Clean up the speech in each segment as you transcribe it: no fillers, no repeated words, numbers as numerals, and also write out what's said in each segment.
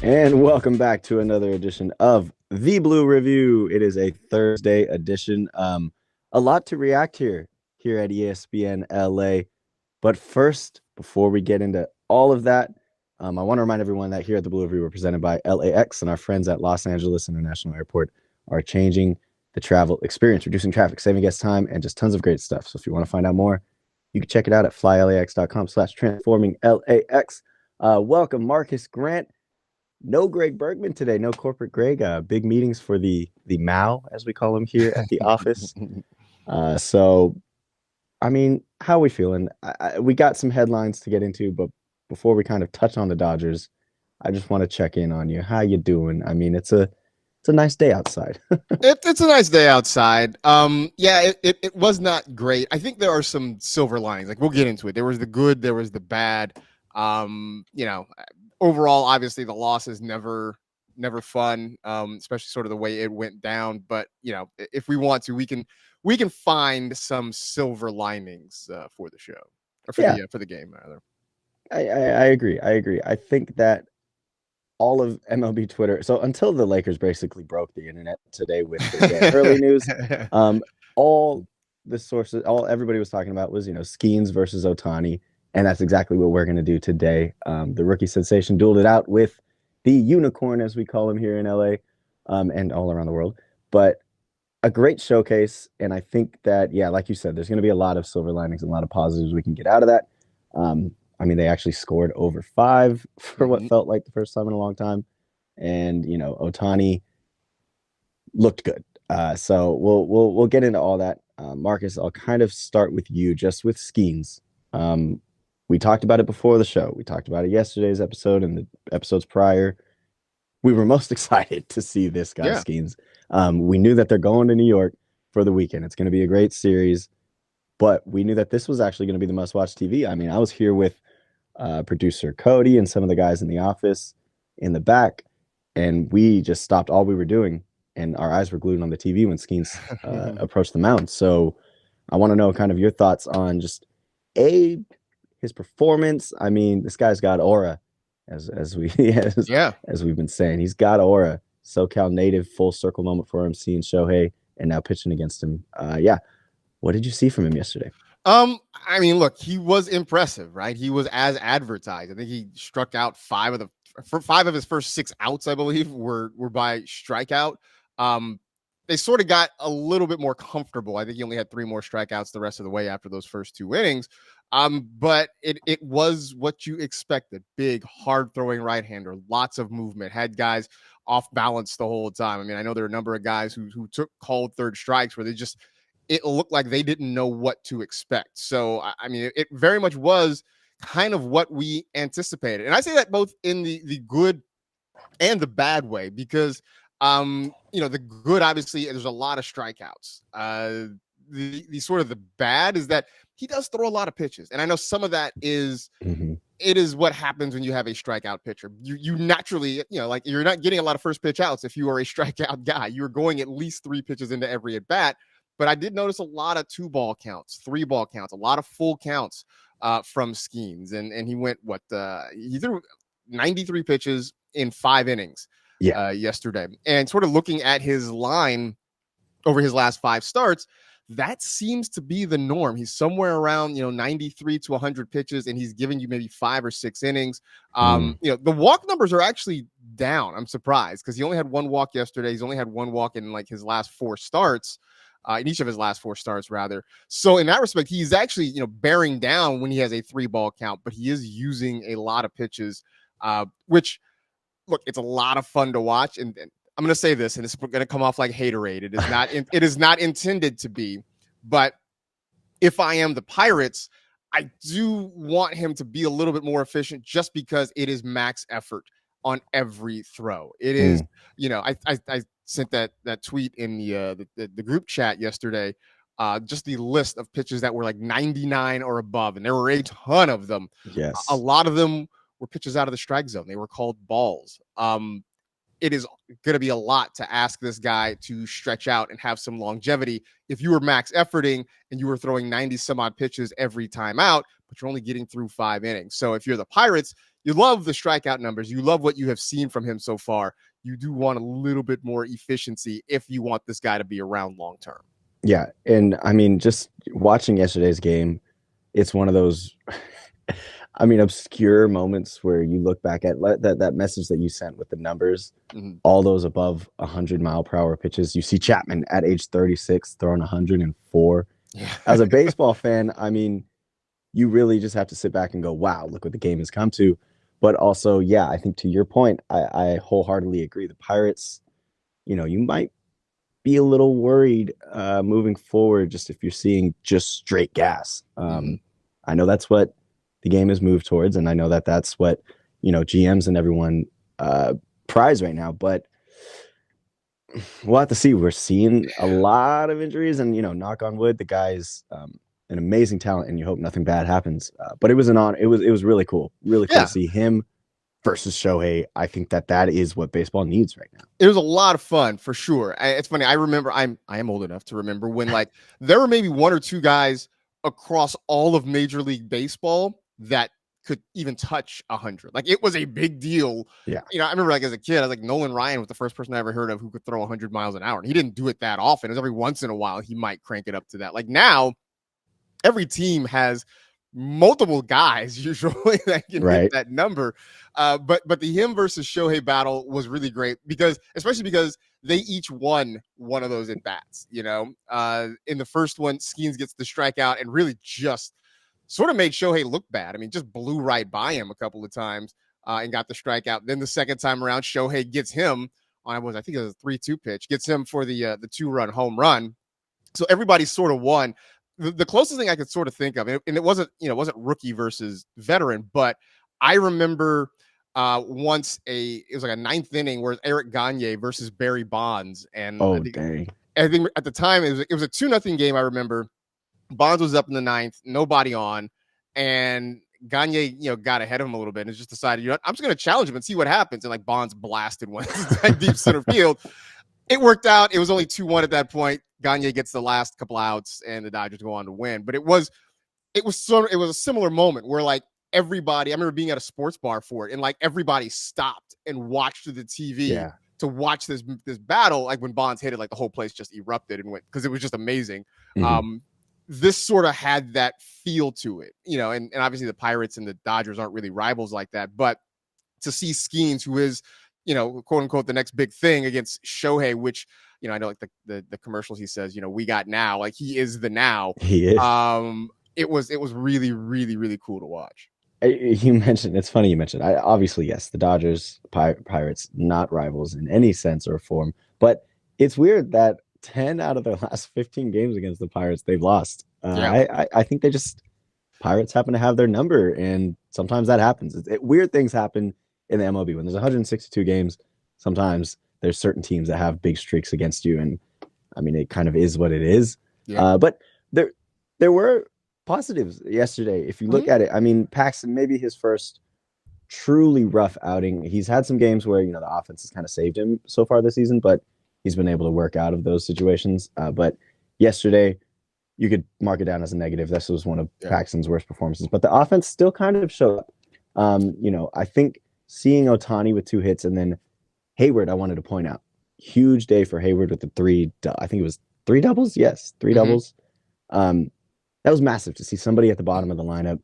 And welcome back to another edition of The Blue Review. It is a Thursday edition. A lot to react here at ESPN LA. But first, before we get into all of that, I want to remind everyone that here at The Blue Review, we're presented by LAX, and our friends at Los Angeles International Airport are changing the travel experience, reducing traffic, saving guests time, and just tons of great stuff. So if you want to find out more, you can check it out at flylax.com/transforminglax. Welcome, Marcus Grant. No Greg Bergman today. No corporate Greg. Big meetings for the Mao, as we call him here at the office. So, I mean, how are we feeling? We got some headlines to get into, but before we kind of touch on the Dodgers, I just want to check in on you. How you doing? I mean, it's a nice day outside. It's a nice day outside. Yeah, it was not great. I think there are some silver linings. Like, we'll get into it. There was the good, there was the bad. Overall, obviously the loss is never fun, especially sort of the way it went down. But if we want to, we can find some silver linings for the show, or for the game rather. I agree. I think that all of MLB Twitter. So until the Lakers basically broke the internet today with the early news, all the sources, all everybody was talking about was Skenes versus Ohtani. And that's exactly what we're going to do today. The rookie sensation dueled it out with the unicorn, as we call him here in LA, and all around the world. But a great showcase. And I think that, yeah, like you said, there's going to be a lot of silver linings and a lot of positives we can get out of that. I mean, they actually scored over 5 for what felt like the first time in a long time. And, Ohtani looked good. So we'll get into all that. Marcus, I'll kind of start with you, just with Skenes. We talked about it before the show. We talked about it yesterday's episode and the episodes prior. We were most excited to see this guy, Skenes. We knew that they're going to New York for the weekend. It's going to be a great series, but we knew that this was actually going to be the must-watch TV. I mean, I was here with producer Cody and some of the guys in the office in the back, and we just stopped all we were doing, and our eyes were glued on the TV when Skenes approached the mound. So I want to know kind of your thoughts on just his performance. I mean, this guy's got aura, as we've been saying. He's got aura. SoCal native, full circle moment for him, seeing Shohei and now pitching against him. What did you see from him yesterday? I mean, look, he was impressive, right? He was as advertised. I think he struck out 5 of his first 6 outs, I believe, were by strikeout. They sort of got a little bit more comfortable. I think he only had 3 more strikeouts the rest of the way after those first 2 innings. But it was what you expected. Big, hard throwing right-hander, lots of movement, had guys off balance the whole time. I mean, I know there are a number of guys who took called third strikes where it looked like they didn't know what to expect. So, I mean, it very much was kind of what we anticipated. And I say that both in the good and the bad way, because the good, obviously, there's a lot of strikeouts. The sort of the bad is that he does throw a lot of pitches. And I know some of that is, it is what happens when you have a strikeout pitcher. You naturally, like, you're not getting a lot of first pitch outs if you are a strikeout guy. You're going at least 3 pitches into every at bat. But I did notice a lot of 2-ball counts, 3-ball counts, a lot of full counts from Skenes. And he went, he threw 93 pitches in 5 innings yesterday. And sort of looking at his line over his last 5 starts, that seems to be the norm. He's somewhere around, 93 to 100 pitches, and he's giving you maybe 5 or 6 innings. The walk numbers are actually down. I'm surprised because he only had 1 walk yesterday. He's only had 1 walk in like his last 4 starts. In each of his last 4 starts, rather. So in that respect, he's actually, bearing down when he has a 3-ball count, but he is using a lot of pitches, which, look, it's a lot of fun to watch. And I'm going to say this, and it's going to come off like haterade. It is not. It is not intended to be. But if I am the Pirates, I do want him to be a little bit more efficient, just because it is max effort on every throw. It is, I sent that tweet in the group chat yesterday, just the list of pitches that were like 99 or above, and there were a ton of them. Yes, a lot of them were pitches out of the strike zone. They were called balls. It is going to be a lot to ask this guy to stretch out and have some longevity if you were max efforting and you were throwing 90 some odd pitches every time out, but you're only getting through 5 innings. So if you're the Pirates, you love the strikeout numbers. You love what you have seen from him so far. You do want a little bit more efficiency if you want this guy to be around long term. Yeah, and I mean, just watching yesterday's game, it's one of those, I mean, obscure moments where you look back at that message that you sent with the numbers, all those above 100-mile-per-hour pitches. You see Chapman at age 36 throwing 104. Yeah. As a baseball fan, I mean, you really just have to sit back and go, wow, look what the game has come to. But also, yeah, I think to your point, I wholeheartedly agree. The Pirates, you might be a little worried moving forward just if you're seeing just straight gas. I know that's what the game has moved towards, and I know that that's what GMs and everyone prize right now, but we'll have to see. We're seeing a lot of injuries, and knock on wood, the guy's an amazing talent, and you hope nothing bad happens. But it was an honor. It was really cool to see him versus Shohei. I think that is what baseball needs right now. It was a lot of fun for sure. It's funny. I remember I am old enough to remember when there were maybe one or two guys across all of Major League Baseball that could even touch 100. Like, it was a big deal. Yeah. I remember as a kid, I was Nolan Ryan was the first person I ever heard of who could throw 100 miles an hour. And he didn't do it that often. It was every once in a while he might crank it up to that. Like, now every team has multiple guys usually that can hit that number. But the him versus Shohei battle was really great especially because they each won one of those at bats. In the first one, Skenes gets the strikeout and really just sort of made Shohei look bad. I mean, just blew right by him a couple of times and got the strikeout. Then the second time around, Shohei gets him on I think it was a 3-2 pitch, gets him for the 2-run home run. So everybody sort of won. The closest thing I could sort of think of, and it wasn't rookie versus veteran, but I remember once it was like a ninth inning where Eric Gagne versus Barry Bonds, and I think at the time it was a 2-0 game. I remember Bonds was up in the ninth, nobody on, and Gagne got ahead of him a little bit and just decided, I'm just going to challenge him and see what happens. And Bonds blasted one deep center field. It worked out. It was only 2-1 at that point. Gagne gets the last couple outs, and the Dodgers go on to win. But it was a similar moment where everybody. I remember being at a sports bar for it, and everybody stopped and watched the TV to watch this battle. Like, when Bonds hit it, the whole place just erupted and went, because it was just amazing. This sort of had that feel to it, and obviously the Pirates and the Dodgers aren't really rivals like that. But to see Skenes, who is quote unquote the next big thing, against Shohei, which I know the commercials he says, we got now, he is the now. He is. It was really, really, really cool to watch. You mentioned, it's funny you mentioned, obviously, yes, the Dodgers, Pirates, not rivals in any sense or form, but it's weird that 10 out of their last 15 games against the Pirates, they've lost. I think Pirates happen to have their number, and sometimes that happens. Weird things happen in the MLB. When there's 162 games, sometimes there's certain teams that have big streaks against you, and I mean, it kind of is what it is. But there were positives yesterday. If you look at it, I mean, Paxton, maybe his first truly rough outing. He's had some games where the offense has kind of saved him so far this season, but he's been able to work out of those situations. But yesterday, you could mark it down as a negative. This was one of Paxton's worst performances, but the offense still kind of showed up. I think seeing Ohtani with 2 hits, and then Hayward, I wanted to point out, huge day for Hayward with I think it was 3 doubles. Yes, 3 doubles. That was massive to see somebody at the bottom of the lineup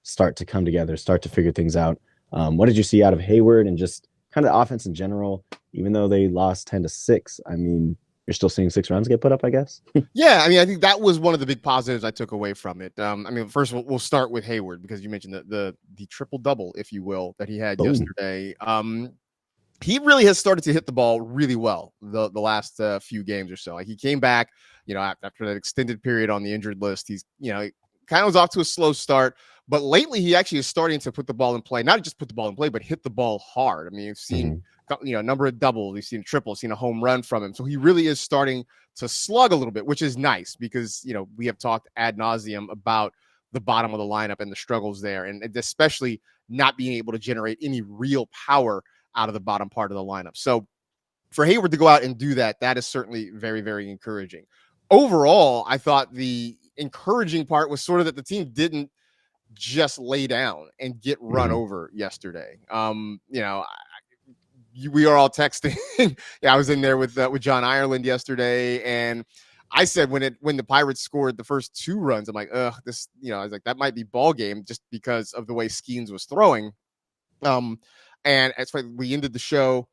start to come together, start to figure things out. What did you see out of Hayward and just kind of the offense in general? Even though they lost 10-6, I mean, you're still seeing 6 runs get put up, I guess. Yeah, I mean, I think that was one of the big positives I took away from it. I mean, first we'll start with Hayward, because you mentioned the triple double, if you will, that he had yesterday. He really has started to hit the ball really well the last few games or so. He came back, after that extended period on the injured list. He's kind of was off to a slow start, but lately he actually is starting to put the ball in play. Not just put the ball in play, but hit the ball hard. I mean, you've seen a number of doubles, you've seen triples, seen a home run from him. So he really is starting to slug a little bit, which is nice, because we have talked ad nauseum about the bottom of the lineup and the struggles there, and especially not being able to generate any real power out of the bottom part of the lineup. So for Hayward to go out and do that, that is certainly very, very encouraging. Overall, I thought the encouraging part was sort of that the team didn't just lay down and get run over yesterday. We are all texting. Yeah, I was in there with John Ireland yesterday, and I said when the Pirates scored the first 2 runs, I'm like, this, I was like, that might be ball game just because of the way Skenes was throwing. And it's like we ended the show.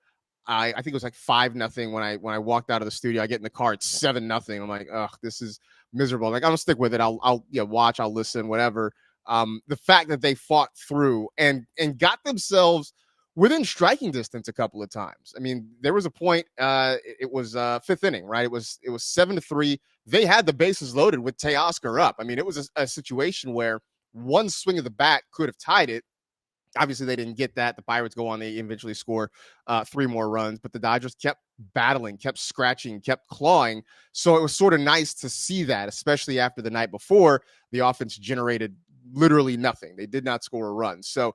I think it was like 5-0 when I walked out of the studio. I get in the car, it's 7-0. I'm like, this is miserable. I'm like, I'm gonna stick with it. I'll watch, I'll listen, whatever. The fact that they fought through and got themselves within striking distance a couple of times. I mean, there was a point, it was 5th inning, right? It was 7-3. They had the bases loaded with Teoscar up. I mean, it was a situation where one swing of the bat could have tied it. Obviously, they didn't get that. The Pirates go on. They eventually score 3 more runs, but the Dodgers kept battling, kept scratching, kept clawing. So it was sort of nice to see that, especially after the night before, the offense generated literally nothing. They did not score a run. So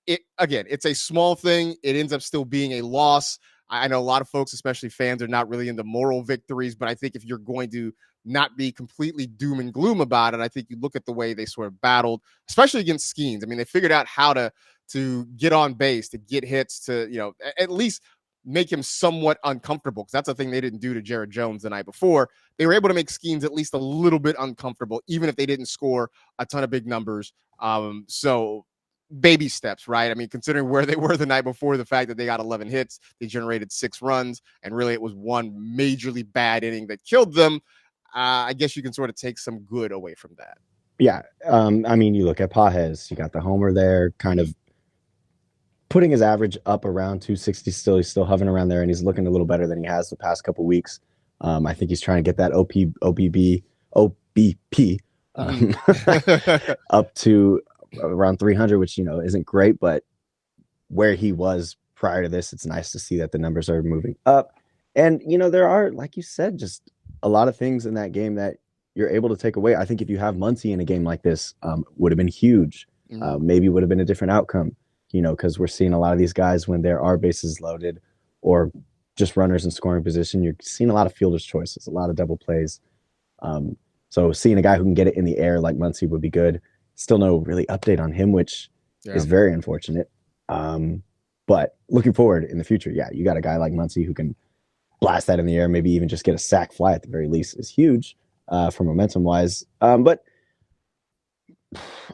it's a small thing. It ends up still being a loss. I know a lot of folks, especially fans, are not really into moral victories, but I think if you're going to not be completely doom and gloom about it, I think you look at the way they sort of battled, especially against Skenes. I mean, they figured out how to get on base, to get hits, to, at least make him somewhat uncomfortable, because that's the thing they didn't do to Jared Jones the night before. They were able to make Skenes at least a little bit uncomfortable, even if they didn't score a ton of big numbers. So baby steps, right? I mean, considering where they were the night before, the fact that they got 11 hits, they generated 6 runs, and really it was one majorly bad inning that killed them. I guess you can sort of take some good away from that. Yeah. I mean, you look at Pages, you got the homer there, kind of putting his average up around 260 still. He's still hovering around there, and he's looking a little better than he has the past couple weeks. I think he's trying to get that OBP up to around 300, which, isn't great, but where he was prior to this, it's nice to see that the numbers are moving up. And, there are, like you said, just a lot of things in that game that you're able to take away. I think if you have Muncy in a game like this, would have been huge. Maybe would have been a different outcome, because we're seeing a lot of these guys when there are bases loaded or just runners in scoring position. You're seeing a lot of fielder's choices, a lot of double plays. So seeing a guy who can get it in the air like Muncy would be good. Still no really update on him, which is very unfortunate. But looking forward in the future, you got a guy like Muncy who can blast that in the air, maybe even just get a sac fly at the very least, is huge for momentum wise. But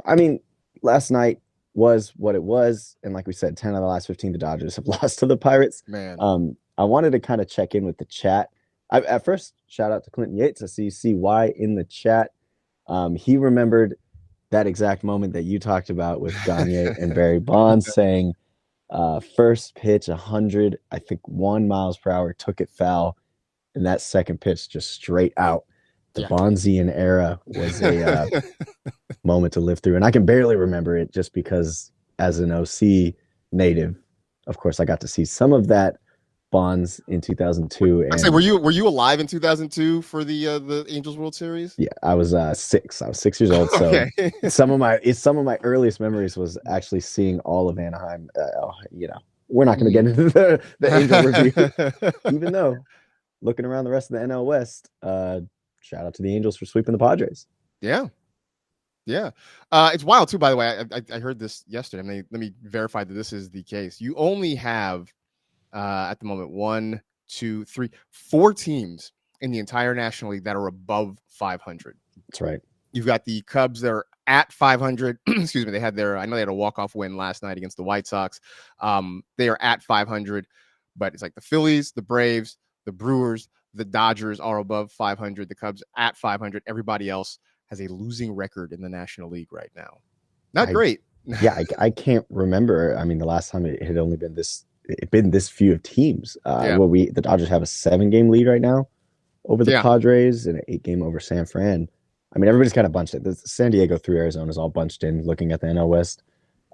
I mean, last night was what it was. And like we said, 10 of the last 15, the Dodgers have lost to the Pirates. Man. I wanted to kind of check in with the chat. At first, shout out to Clinton Yates. I see CY in the chat. He remembered that exact moment that you talked about with Gagne and Barry Bonds saying, first pitch 100, I think 1 miles per hour, took it foul, and that second pitch just straight out. The Bonzian era was a moment to live through, and I can barely remember it just because as an OC native, of course, I got to see some of that Bonds in 2002. And I say, were you alive in 2002 for the Angels World Series? Yeah, I was 6. I was 6 years old. So okay. some of my earliest memories was actually seeing all of Anaheim. We're not going to get into the Angel review, even though looking around the rest of the NL West, shout out to the Angels for sweeping the Padres. Yeah. It's wild too, by the way. I heard this yesterday. Let me verify that this is the case. You only have at the moment 1, 2, 3, 4 teams in the entire National League that are above 500. That's right. You've got the Cubs that are at 500. Excuse me. I know they had a walk-off win last night against the White Sox. They are at 500, but it's like the Phillies, the Braves, the Brewers, the Dodgers are above 500. The Cubs at 500. Everybody else has a losing record in the National League right now. Not great. I can't remember. I mean, the last time it had only been this few of teams. The Dodgers have a 7-game lead right now over the Padres and an 8-game over San Fran. I mean, everybody's kind of bunched it. The San Diego through Arizona is all bunched in looking at the NL West.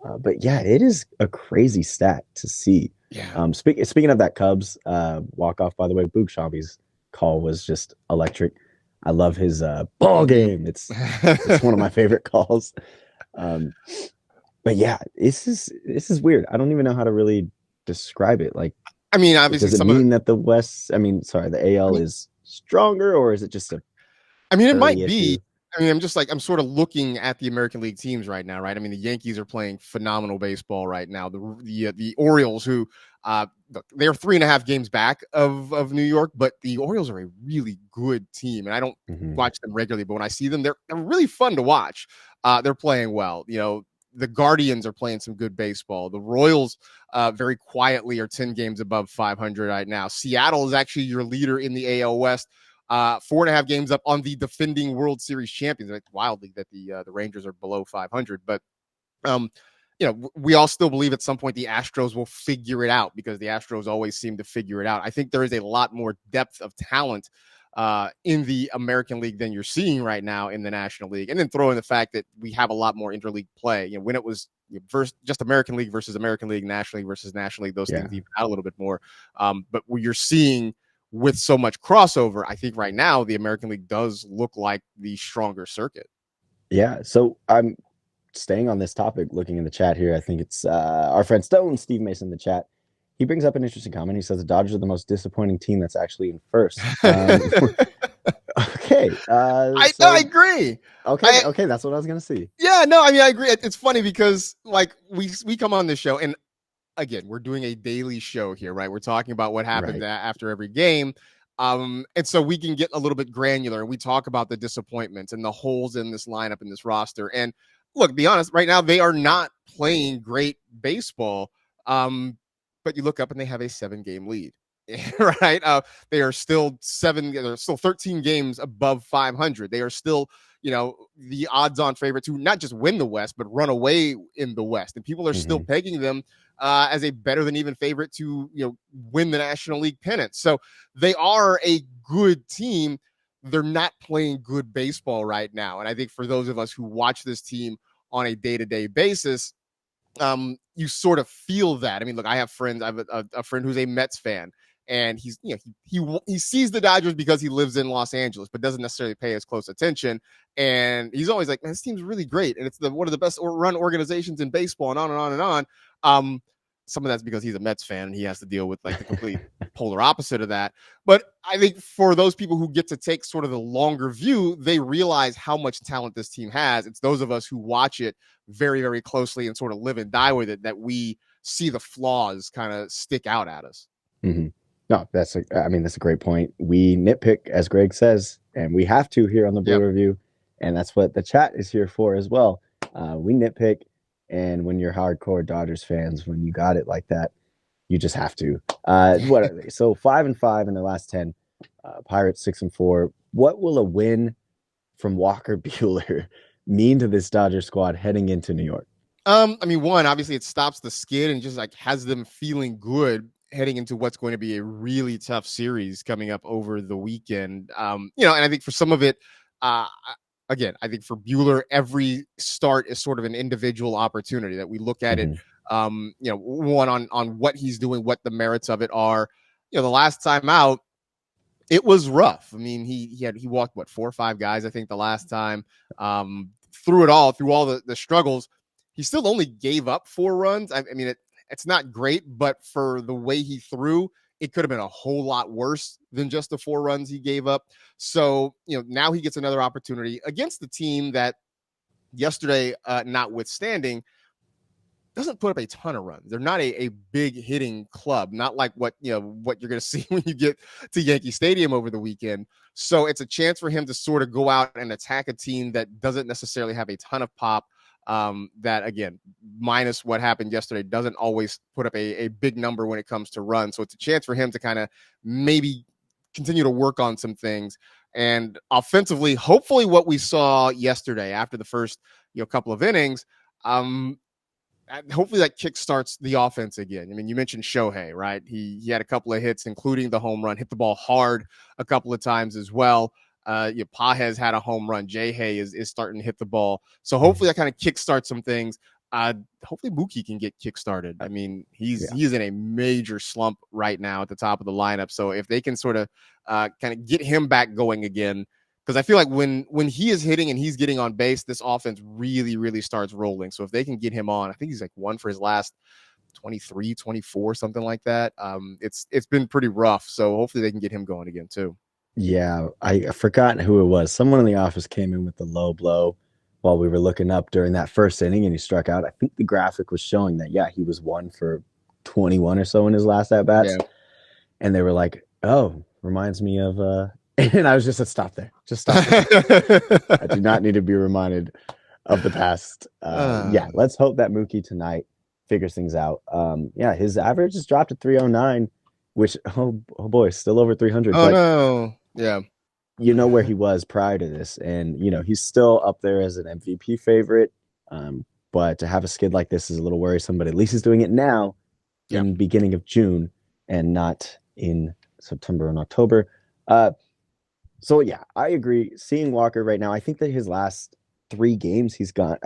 But it is a crazy stat to see. Yeah. Speaking of that Cubs walk-off, by the way, Boog Shambi's call was just electric. I love his ball game. It's one of my favorite calls. But this is weird. I don't even know how to really describe it. Like, I mean, obviously, does it mean that the AL is stronger, or is it just it might be. I mean, I'm sort of looking at the American League teams right now, right? I mean, the Yankees are playing phenomenal baseball right now. The Orioles, who look, they're 3.5 games back of New York, but the Orioles are a really good team, and I don't watch them regularly, but when I see them, they're really fun to watch. They're playing well. The Guardians are playing some good baseball. The Royals, very quietly, are 10 games above 500 right now. Seattle is actually your leader in the AL West. 4.5 games up on the defending World Series champions. It's wildly that the Rangers are below 500, but we all still believe at some point the Astros will figure it out, because the Astros always seem to figure it out. I think there is a lot more depth of talent in the American League than you're seeing right now in the National League. And then throw in the fact that we have a lot more interleague play. When it was just American League versus American League, National League versus National League, those things even out a little bit more. But what you're seeing with so much crossover, I think right now the American League does look like the stronger circuit. Yeah. So I'm staying on this topic, looking in the chat here. I think it's our friend Stone, Steve Mason in the chat. He brings up an interesting comment. He says the Dodgers are the most disappointing team that's actually in first. Okay. I agree. Okay, that's what I was going to see. Yeah, no, I mean, I agree. It's funny because we come on this show, and again, we're doing a daily show here, right? We're talking about what happened after every game. And so we can get a little bit granular, and we talk about the disappointments and the holes in this lineup, in this roster. And look, be honest, right now they are not playing great baseball. But you look up and they have a 7-game lead, right? They are still 13 games above 500. They are still, the odds-on favorite to not just win the West, but run away in the West. And people are still pegging them as a better than even favorite to, win the National League pennant. So they are a good team. They're not playing good baseball right now. And I think for those of us who watch this team on a day-to-day basis, you sort of feel that. I mean, look, I have friends. I have a friend who's a Mets fan, and he's, he sees the Dodgers because he lives in Los Angeles, but doesn't necessarily pay as close attention. And he's always like, man, this team's really great, and it's one of the best run organizations in baseball, and on and on and on. Some of that's because he's a Mets fan and he has to deal with the complete polar opposite of that. But I think for those people who get to take sort of the longer view, they realize how much talent this team has. It's those of us who watch it very, very closely and sort of live and die with it that we see the flaws kind of stick out at us. No, that's a great point. We nitpick, as Greg says, and we have to here on the Blue Review, and that's what the chat is here for as well. We nitpick. And when you're hardcore Dodgers fans, when you got it like that, you just have to. What are they? So 5-5 in the last 10. Pirates 6-4. What will a win from Walker Buehler mean to this Dodger squad heading into New York? I mean, one, obviously it stops the skid and just has them feeling good heading into what's going to be a really tough series coming up over the weekend. And I think for some of it, again, I think for Buehler, every start is sort of an individual opportunity that we look at it, one on what he's doing, what the merits of it are. The last time out, it was rough. I mean, he walked 4 or 5 guys, I think, the last time. Through all the struggles, he still only gave up 4 runs. I mean, it's not great, but for the way he threw, it could have been a whole lot worse than just the 4 runs he gave up. So, now he gets another opportunity against the team that yesterday, notwithstanding, doesn't put up a ton of runs. They're not a big hitting club, not like what you're going to see when you get to Yankee Stadium over the weekend. So it's a chance for him to sort of go out and attack a team that doesn't necessarily have a ton of pop. That, again, minus what happened yesterday, doesn't always put up a big number when it comes to runs. So it's a chance for him to kind of maybe continue to work on some things. And offensively, hopefully what we saw yesterday after the first couple of innings, hopefully that kickstarts the offense again. I mean, you mentioned Shohei, right? He had a couple of hits, including the home run, hit the ball hard a couple of times as well. Pages had a home run. Shohei is starting to hit the ball. So hopefully that kind of kickstarts some things. Hopefully Mookie can get kickstarted. I mean, he's in a major slump right now at the top of the lineup. So if they can sort of kind of get him back going again, because I feel like when he is hitting and he's getting on base, this offense really, really starts rolling. So if they can get him on, I think he's 1 for his last 23, 24, something like that. It's been pretty rough. So hopefully they can get him going again too. Yeah, I forgot who it was. Someone in the office came in with the low blow while we were looking up during that first inning and he struck out. I think the graphic was showing that, yeah, he was 1 for 21 or so in his last at bats. Yeah. And they were like, oh, reminds me of and I was just stop there. Just stop there. I do not need to be reminded of the past. Yeah, let's hope that Mookie tonight figures things out. Yeah, his average has dropped to 309, which oh boy, still over 300. Oh But no. Yeah. you know where he was prior to this, and you know he's still up there as an MVP favorite. But to have a skid like this is a little worrisome. But at least he's doing it now, Yeah. in beginning of June, and not in September and October. So yeah, I agree. Seeing Walker right now, I think that his last 3 games, he's gone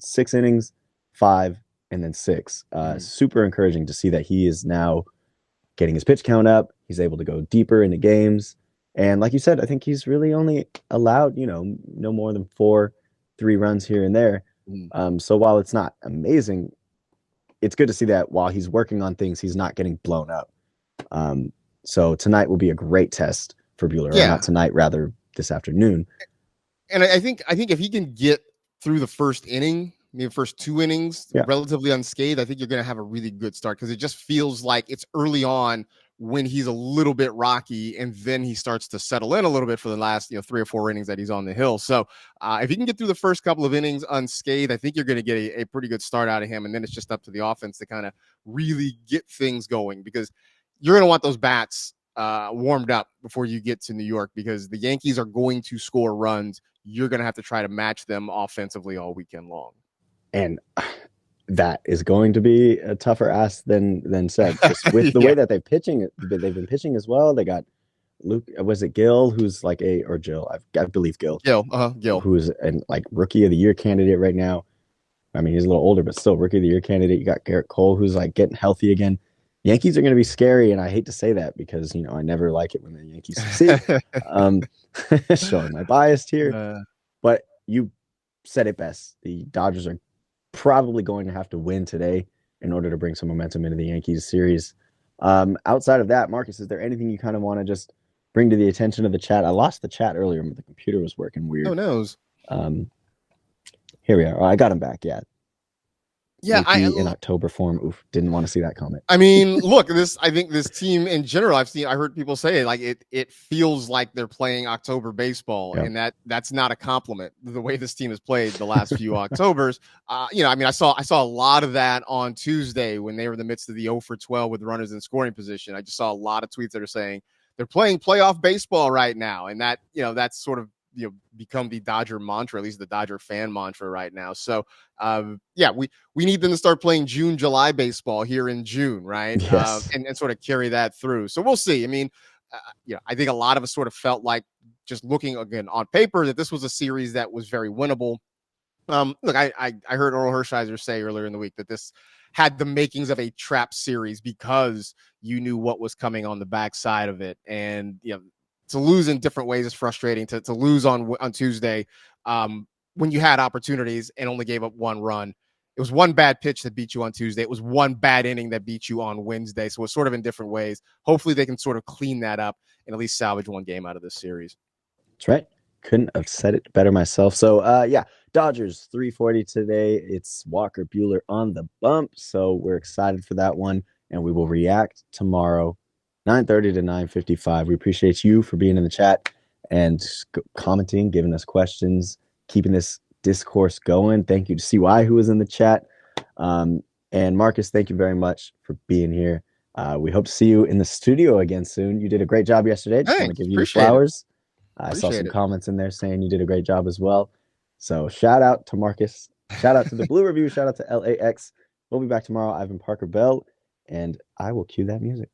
6 innings, 5, and then 6. Super encouraging to see that he is now getting his pitch count up. He's able to go deeper into games. And like you said, I think he's really only allowed, no more than 3 runs here and there. So while it's not amazing, it's good to see that while he's working on things, he's not getting blown up. So tonight will be a great test for Bueller. Yeah. Or not tonight, rather this afternoon. And I think if he can get through the first inning, the first 2 innings, relatively unscathed, I think you're going to have a really good start because it just feels like it's early on when he's a little bit rocky, and then he starts to settle in a little bit for the last 3 or 4 innings that he's on the hill. So if he can get through the first couple of innings unscathed, I think you're going to get a pretty good start out of him, and then it's just up to the offense to kind of really get things going because you're going to want those bats warmed up before you get to New York because the Yankees are going to score runs. You're going to have to try to match them offensively all weekend long. And that is going to be a tougher ask than said. Just with the way that they've been pitching as well. They got Luke, was it Gill, who's like or Jill? I believe Gill. Gill. Who's an rookie of the year candidate right now. I mean, he's a little older, but still rookie of the year candidate. You got Garrett Cole, who's like getting healthy again. Yankees are going to be scary, and I hate to say that because I never like it when the Yankees succeed. Showing my bias here, but you said it best. The Dodgers are probably going to have to win today in order to bring some momentum into the Yankees series. Outside of that, Marcus, is there anything you kind of want to just bring to the attention of the chat? I lost the chat earlier, but the computer was working weird. Oh, no. Here we are. Oh, I got him back. Yeah. Yeah, in October form. Oof, didn't want to see that comment. I mean, look, I think this team in general, I heard people say like it feels like they're playing October baseball, and that's not a compliment. The way this team has played the last few Octobers, I mean, I saw a lot of that on Tuesday when they were in the midst of the 0 for 12 with runners in scoring position. I just saw a lot of tweets that are saying they're playing playoff baseball right now, and that that's sort of become the Dodger mantra, at least the Dodger fan mantra right now. So we need them to start playing June, July baseball here in June, right? Yes. And sort of carry that through. So we'll see. I mean, I think a lot of us sort of felt like just looking again on paper that this was a series that was very winnable. Look, I heard Oral Hershiser say earlier in the week that this had the makings of a trap series because you knew what was coming on the backside of it. And, to lose in different ways is frustrating. To lose on Tuesday when you had opportunities and only gave up 1 run. It was 1 bad pitch that beat you on Tuesday. It was 1 bad inning that beat you on Wednesday. So it's sort of in different ways. Hopefully they can sort of clean that up and at least salvage 1 game out of this series. That's right. Couldn't have said it better myself. So Dodgers 340 today. It's Walker Bueller on the bump. So we're excited for that one, and we will react tomorrow 9:30 to 9:55. We appreciate you for being in the chat and commenting, giving us questions, keeping this discourse going. Thank you to CY who was in the chat. And Marcus, thank you very much for being here. We hope to see you in the studio again soon. You did a great job yesterday. Just want to give you the flowers. I saw some comments in there saying you did a great job as well. So shout out to Marcus. Shout out to the Blue Review. Shout out to LAX. We'll be back tomorrow. Ivan Parker Bell, and I will cue that music.